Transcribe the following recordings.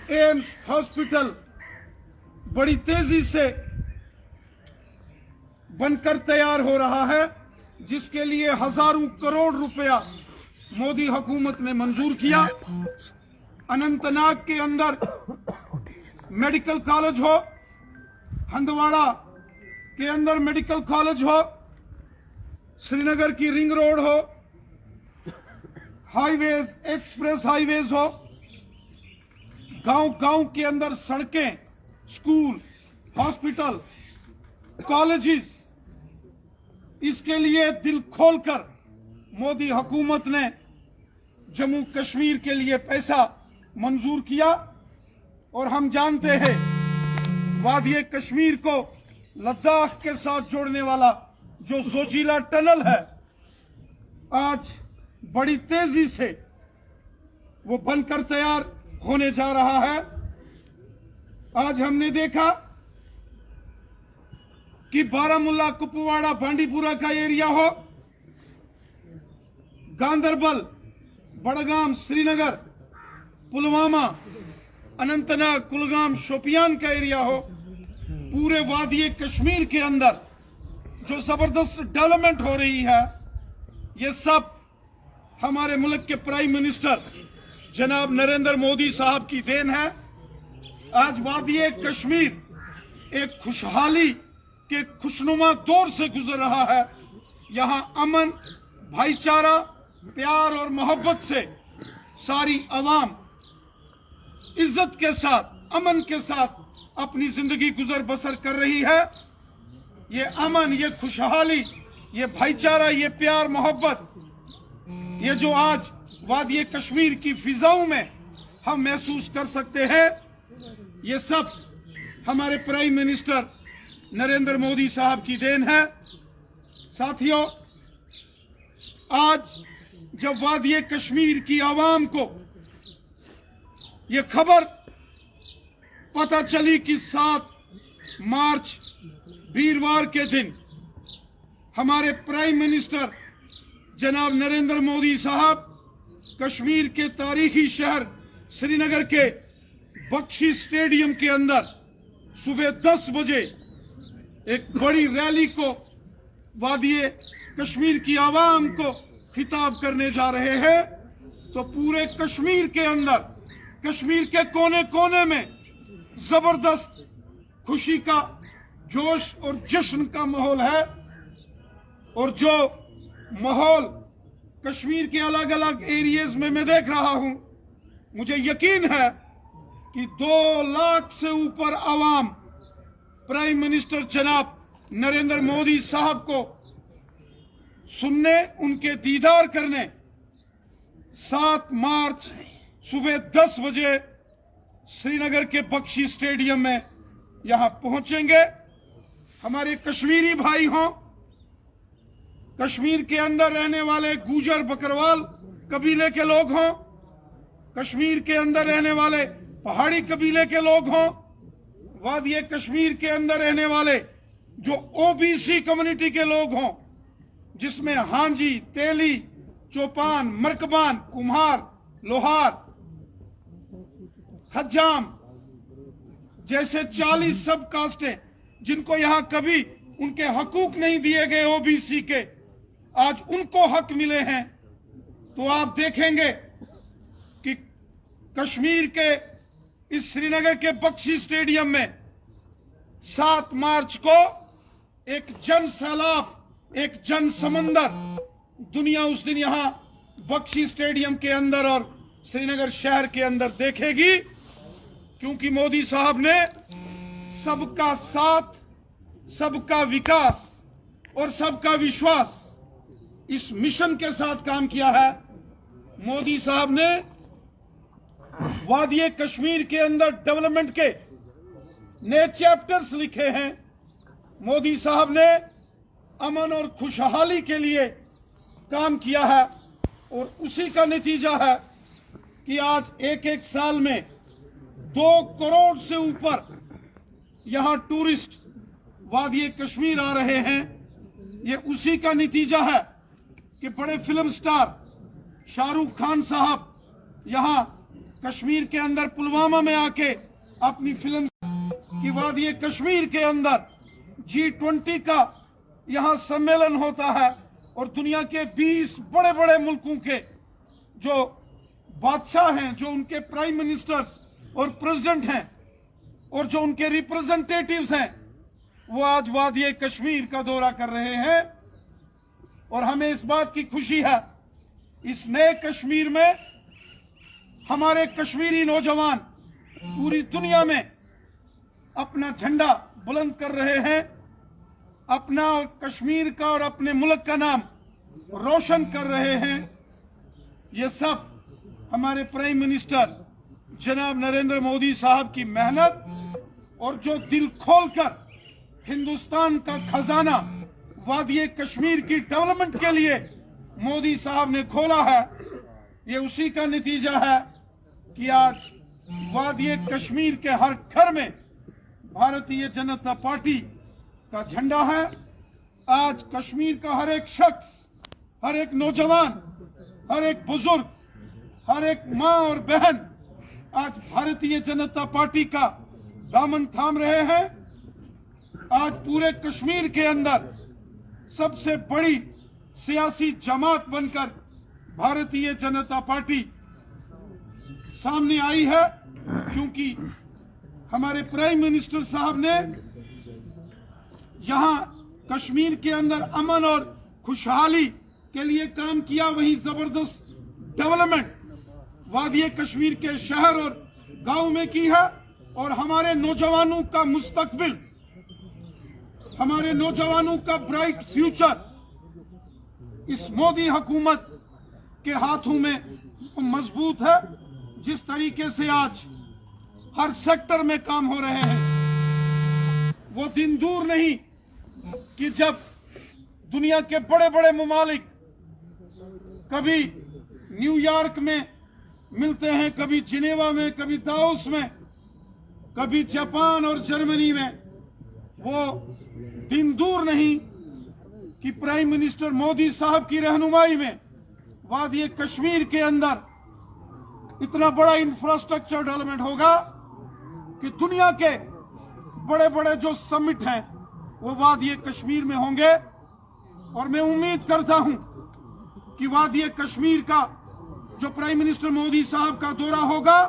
AIIMS hospital बड़ी तेजी से बनकर तैयार हो रहा है, जिसके लिए हजारों करोड़ रुपया मोदी हुकूमत ने मंजूर किया। अनंतनाग के अंदर मेडिकल कॉलेज हो, हंदवाड़ा के अंदर मेडिकल कॉलेज हो, श्रीनगर की रिंग रोड हो, हाईवेज एक्सप्रेस हाईवेज हो, गांव के अंदर सड़कें, स्कूल, हॉस्पिटल, कॉलेजेस, इसके लिए दिल खोलकर मोदी हुकूमत ने जम्मू कश्मीर के लिए पैसा मंजूर किया। और हम जानते हैं वादिये कश्मीर को लद्दाख के साथ जोड़ने वाला जो जोजिला टनल है, आज बड़ी तेजी से वो बनकर तैयार होने जा रहा है। आज हमने देखा कि बारामूला, कुपवाड़ा, बांडीपुरा का एरिया हो, गांदरबल, बड़गाम, श्रीनगर, पुलवामा, अनंतनाग, कुलगाम, शोपियान का एरिया हो, पूरे वादिये कश्मीर के अंदर जो जबरदस्त डेवलपमेंट हो रही है, ये सब हमारे मुल्क के प्राइम मिनिस्टर जनाब नरेंद्र मोदी साहब की देन है। आज वादिये कश्मीर एक खुशहाली के खुशनुमा दौर से गुजर रहा है। यहां अमन, भाईचारा, प्यार और मोहब्बत से सारी अवाम इज्जत के साथ, अमन के साथ अपनी जिंदगी गुजर बसर कर रही है। ये अमन, ये खुशहाली, ये भाईचारा, ये प्यार मोहब्बत, ये जो आज वादिये कश्मीर की फिजाओं में हम महसूस कर सकते हैं, ये सब हमारे प्राइम मिनिस्टर नरेंद्र मोदी साहब की देन है। साथियों, आज जब वादिये कश्मीर की आवाम को ये खबर पता चली कि 7 मार्च वीरवार के दिन हमारे प्राइम मिनिस्टर जनाब नरेंद्र मोदी साहब कश्मीर के तारीखी शहर श्रीनगर के बख्शी स्टेडियम के अंदर सुबह 10 बजे एक बड़ी रैली को वादिये कश्मीर की आवाम को खिताब करने जा रहे हैं, तो पूरे कश्मीर के अंदर, कश्मीर के कोने कोने में जबरदस्त खुशी का, जोश और जश्न का माहौल है। और जो माहौल कश्मीर के अलग अलग एरियाज में मैं देख रहा हूं, मुझे यकीन है कि 2 लाख से ऊपर आवाम प्राइम मिनिस्टर जनाब नरेंद्र मोदी साहब को सुनने, उनके दीदार करने 7 मार्च सुबह 10 बजे श्रीनगर के बख्शी स्टेडियम में यहां पहुंचेंगे। हमारे कश्मीरी भाई हों, कश्मीर के अंदर रहने वाले गुजर बकरवाल कबीले के लोग हों, कश्मीर के अंदर रहने वाले पहाड़ी कबीले के लोग हों, वादिये कश्मीर के अंदर रहने वाले जो ओबीसी कम्युनिटी के लोग हों, जिसमें हांजी, तेली, चौपान, मरकबान, कुम्हार, लोहार, हज्जाम जैसे 40 सब कास्टें, जिनको यहां कभी उनके हकूक नहीं दिए गए ओबीसी के, आज उनको हक मिले हैं। तो आप देखेंगे कि कश्मीर के इस श्रीनगर के बख्शी स्टेडियम में 7 मार्च को एक जन सैलाब, एक जन समंदर दुनिया उस दिन यहां बख्शी स्टेडियम के अंदर और श्रीनगर शहर के अंदर देखेगी, क्योंकि मोदी साहब ने सबका साथ, सबका विकास और सबका विश्वास इस मिशन के साथ काम किया है। मोदी साहब ने वादिये कश्मीर के अंदर डेवलपमेंट के नए चैप्टर्स लिखे हैं। मोदी साहब ने अमन और खुशहाली के लिए काम किया है, और उसी का नतीजा है कि आज एक साल में 2 करोड़ से ऊपर यहां टूरिस्ट वादिये कश्मीर आ रहे हैं। ये उसी का नतीजा है कि बड़े फिल्म स्टार शाहरुख खान साहब यहां कश्मीर के अंदर पुलवामा में आके अपनी फिल्म की वादी कश्मीर के अंदर G20 का यहाँ सम्मेलन होता है और दुनिया के 20 बड़े बड़े मुल्कों के जो बादशाह हैं, जो उनके प्राइम मिनिस्टर्स और प्रेसिडेंट हैं और जो उनके रिप्रेजेंटेटिव्स हैं, वो आज वादी कश्मीर का दौरा कर रहे हैं। और हमें इस बात की खुशी है, इस नए कश्मीर में हमारे कश्मीरी नौजवान पूरी दुनिया में अपना झंडा बुलंद कर रहे हैं, अपना और कश्मीर का और अपने मुल्क का नाम रोशन कर रहे हैं। ये सब हमारे प्राइम मिनिस्टर जनाब नरेंद्र मोदी साहब की मेहनत और जो दिल खोलकर हिंदुस्तान का खजाना वादी कश्मीर की डेवलपमेंट के लिए मोदी साहब ने खोला है, ये उसी का नतीजा है कि आज वादी कश्मीर के हर घर में भारतीय जनता पार्टी का झंडा है। आज कश्मीर का हर एक शख्स, हर एक नौजवान, हर एक बुजुर्ग, हर एक मां और बहन आज भारतीय जनता पार्टी का दामन थाम रहे हैं। आज पूरे कश्मीर के अंदर सबसे बड़ी सियासी जमात बनकर भारतीय जनता पार्टी सामने आई है, क्योंकि हमारे प्राइम मिनिस्टर साहब ने यहां कश्मीर के अंदर अमन और खुशहाली के लिए काम किया, वहीं जबरदस्त डेवलपमेंट वादी कश्मीर के शहर और गांव में की है। और हमारे नौजवानों का मुस्तकबिल, हमारे नौजवानों का ब्राइट फ्यूचर इस मोदी हुकूमत के हाथों में मजबूत है। जिस तरीके से आज हर सेक्टर में काम हो रहे हैं, वो दिन दूर नहीं कि जब दुनिया के बड़े बड़े ममालिक कभी न्यूयॉर्क में मिलते हैं, कभी जिनेवा में, कभी दाओस में, कभी जापान और जर्मनी में, वो दिन दूर नहीं कि प्राइम मिनिस्टर मोदी साहब की रहनुमाई में वादी कश्मीर के अंदर इतना बड़ा इंफ्रास्ट्रक्चर डेवलपमेंट होगा कि दुनिया के बड़े बड़े जो समिट हैं वो वादी कश्मीर में होंगे। और मैं उम्मीद करता हूं कि वादी कश्मीर का जो प्राइम मिनिस्टर मोदी साहब का दौरा होगा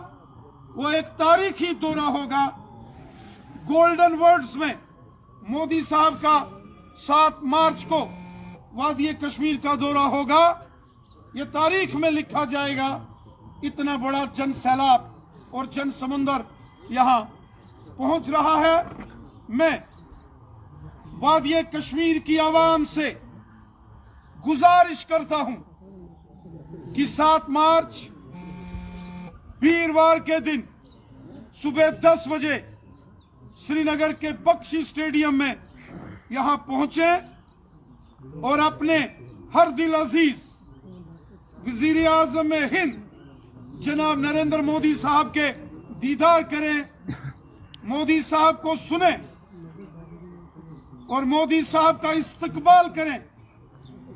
वो एक तारीखी दौरा होगा। गोल्डन वर्ड्स में मोदी साहब का 7 मार्च को वादी कश्मीर का दौरा होगा, ये तारीख में लिखा जाएगा। इतना बड़ा जन सैलाब और जन समुंदर यहां पहुंच रहा है। मैं वादी कश्मीर की आवाम से गुजारिश करता हूं कि 7 मार्च वीरवार के दिन सुबह 10 बजे श्रीनगर के बख्शी स्टेडियम में यहां पहुंचे और अपने हर दिल अजीज वजीर आजम हिंद जनाब नरेंद्र मोदी साहब के दीदार करें, मोदी साहब को सुने और मोदी साहब का इस्तकबाल करें,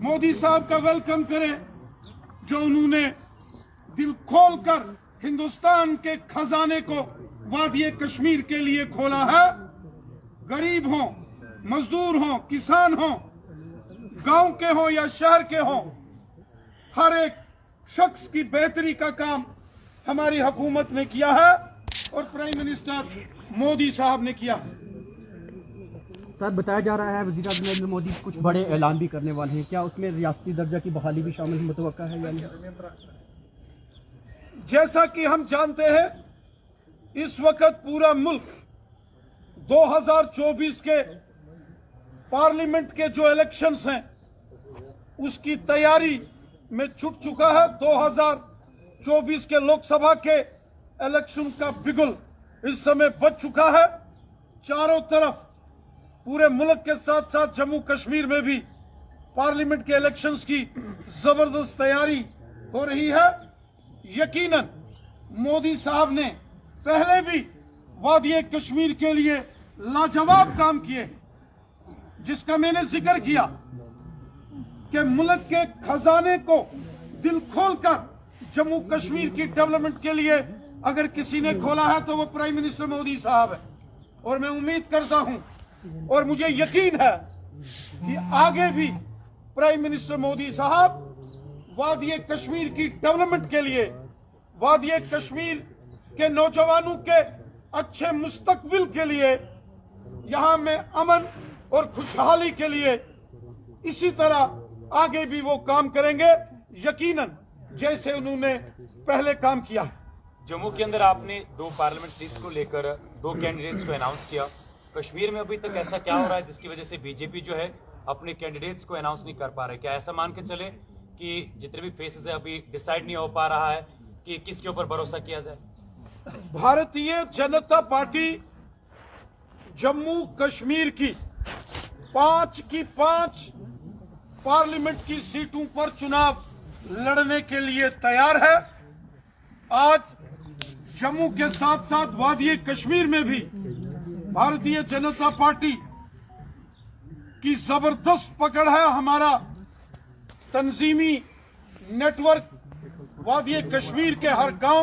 मोदी साहब का वेलकम करें, जो उन्होंने दिल खोलकर हिंदुस्तान के खजाने को वादी कश्मीर के लिए खोला है। गरीब हो, मजदूर हो, किसान हो, गांव के हो या शहर के हो, हर एक शख्स की बेहतरी का काम हमारी हुकूमत ने किया है और प्राइम मिनिस्टर मोदी साहब ने किया है। सर, बताया जा रहा है वज़ीर आज़म नरेंद्र मोदी कुछ बड़े ऐलान भी करने वाले हैं, क्या उसमें रियासती दर्जा की बहाली भी शामिल मुतवक्का है या नहीं? जैसा कि हम जानते हैं, इस वक्त पूरा मुल्क 2024 के पार्लियामेंट के जो इलेक्शंस हैं उसकी तैयारी में छूट चुका है। 2024 के लोकसभा के इलेक्शन का बिगुल इस समय बच चुका है। चारों तरफ पूरे मुल्क के साथ साथ जम्मू कश्मीर में भी पार्लियामेंट के इलेक्शंस की जबरदस्त तैयारी हो रही है। यकीनन मोदी साहब ने पहले भी वादी कश्मीर के लिए लाजवाब काम किए, जिसका मैंने जिक्र किया कि मुल्क के खजाने को दिल खोलकर जम्मू कश्मीर की डेवलपमेंट के लिए अगर किसी ने खोला है तो वो प्राइम मिनिस्टर मोदी साहब है। और मैं उम्मीद करता हूं और मुझे यकीन है कि आगे भी प्राइम मिनिस्टर मोदी साहब वादी कश्मीर की डेवलपमेंट के लिए, वादी कश्मीर के नौजवानों के अच्छे मुस्तकबिल के लिए, यहां में अमन और खुशहाली के लिए इसी तरह आगे भी वो काम करेंगे, यकीनन जैसे उन्होंने पहले काम किया है। जम्मू के अंदर आपने 2 पार्लियामेंट सीट्स को लेकर 2 कैंडिडेट्स को अनाउंस किया। कश्मीर में अभी तक ऐसा क्या हो रहा है जिसकी वजह से बीजेपी जो है अपने कैंडिडेट्स को अनाउंस नहीं कर पा रहे? क्या ऐसा मान के चले कि जितने भी फेसेस है अभी डिसाइड नहीं हो पा रहा है कि किसके ऊपर भरोसा किया जाए? भारतीय जनता पार्टी जम्मू कश्मीर की 5 की 5 पार्लियामेंट की सीटों पर चुनाव लड़ने के लिए तैयार है। आज जम्मू के साथ साथ वादी कश्मीर में भी भारतीय जनता पार्टी की जबरदस्त पकड़ है। हमारा तंजीमी नेटवर्क वादी कश्मीर के हर गांव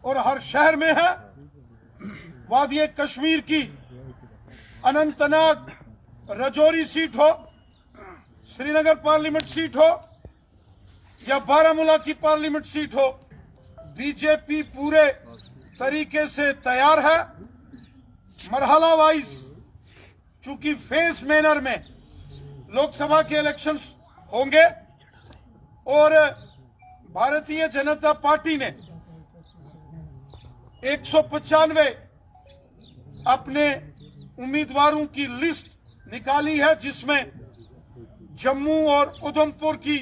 और हर शहर में है। वादी कश्मीर की अनंतनाग राजौरी सीट हो, श्रीनगर पार्लियामेंट सीट हो या बारामूला की पार्लियामेंट सीट हो, बीजेपी पूरे तरीके से तैयार है। मरहला वाइज चूंकि फेस मैनर में लोकसभा के इलेक्शंस होंगे और भारतीय जनता पार्टी ने 195 अपने उम्मीदवारों की लिस्ट निकाली है, जिसमें जम्मू और उधमपुर की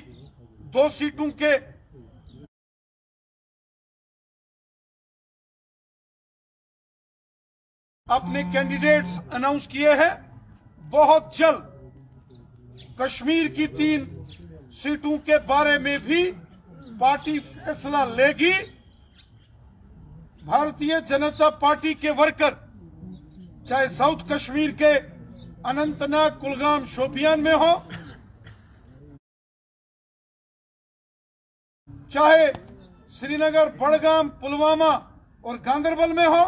2 सीटों के अपने कैंडिडेट्स अनाउंस किए हैं। बहुत जल्द कश्मीर की 3 सीटों के बारे में भी पार्टी फैसला लेगी। भारतीय जनता पार्टी के वर्कर चाहे साउथ कश्मीर के अनंतनाग, कुलगाम, शोपियान में हो, चाहे श्रीनगर, बड़गाम, पुलवामा और गांदरबल में हो,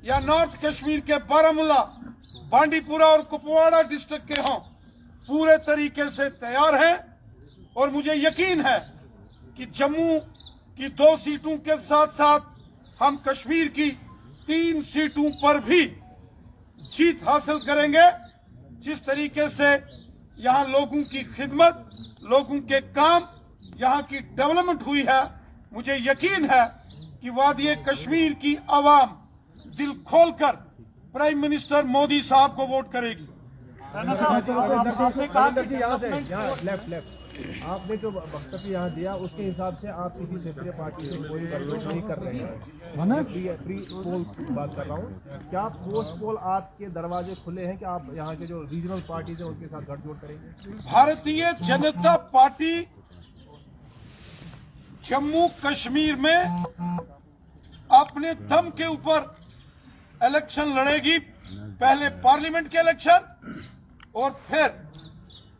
या नॉर्थ कश्मीर के बारामूला, बांडीपुरा और कुपवाड़ा डिस्ट्रिक्ट के हों, पूरे तरीके से तैयार हैं। और मुझे यकीन है कि जम्मू की 2 सीटों के साथ साथ हम कश्मीर की 3 सीटों पर भी जीत हासिल करेंगे। जिस तरीके से यहां लोगों की खिदमत, लोगों के काम, यहां की डेवलपमेंट हुई है, मुझे यकीन है कि वादी कश्मीर की आवाम दिल खोलकर प्राइम मिनिस्टर मोदी साहब को वोट करेगी। आपने जो वक्तव्य यहाँ दिया उसके हिसाब से आप किसी क्षेत्रीय पार्टी से कोई गठबंधन नहीं कर रहे हैं। प्री पोल की बात कर रहा हूँ। क्या पोस्ट पोल आपके दरवाजे खुले हैं कि आप यहाँ के जो रीजनल पार्टीज हैं उनके साथ गठजोड़ करेंगे? भारतीय जनता पार्टी जम्मू कश्मीर में अपने दम के ऊपर इलेक्शन लड़ेगी। पहले पार्लियामेंट के इलेक्शन और फिर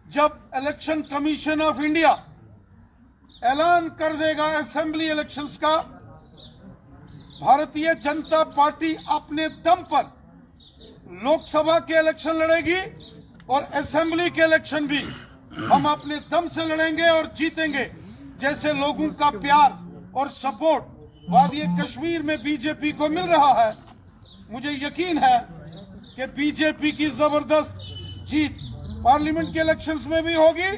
जब इलेक्शन कमीशन ऑफ इंडिया ऐलान कर देगा असेंबली इलेक्शंस का, भारतीय जनता पार्टी अपने दम पर लोकसभा के इलेक्शन लड़ेगी और असेंबली के इलेक्शन भी हम अपने दम से लड़ेंगे और जीतेंगे। जैसे लोगों का प्यार और सपोर्ट वादी कश्मीर में बीजेपी को मिल रहा है, मुझे यकीन है कि बीजेपी की जबरदस्त जीत पार्लियामेंट के इलेक्शंस में भी होगी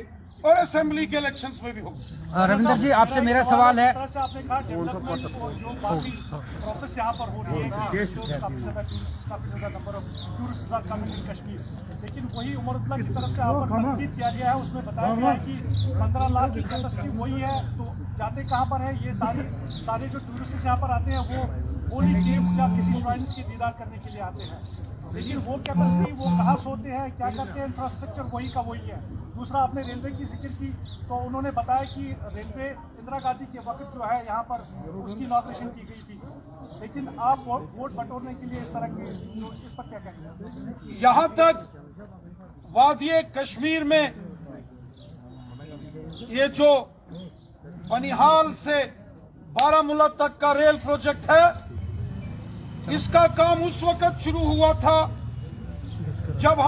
और असेंबली के इलेक्शंस में भी होगी। रविंदर जी, आपसे मेरा सवाल है, आपने कहा डेवलपमेंट जो बाकी प्रोसेस यहाँ पर हो रही है, काफी ज्यादा number of tourist are coming in Kashmir, लेकिन वही उमरउद्दौला की तरफ से यहाँ पर तनकीद किया गया है। उसमें बताया गया है कि 15 लाख की कैपेसिटी वही है, तो जाते कहाँ पर है? ये सारे जो टूरिस्ट यहाँ पर आते हैं वो होली केव्स या किसी श्राइन्स की दीदार करने के लिए आते हैं, लेकिन वो कैपेसिटी वो कहाँ सोते हैं, क्या करते हैं, इंफ्रास्ट्रक्चर वही का वही है। दूसरा, आपने रेलवे की जिक्र की तो उन्होंने बताया कि रेलवे इंदिरा गांधी के वक्त जो है यहाँ पर उसकी इनॉग्रेशन की गई थी, लेकिन आप वोट बटोरने के लिए इस तरह की इस पर क्या कहेंगे? यहाँ तक वादी कश्मीर में ये जो बनिहाल से बारामूला तक का रेल प्रोजेक्ट है। इसका काम उस वक्त शुरू हुआ था जब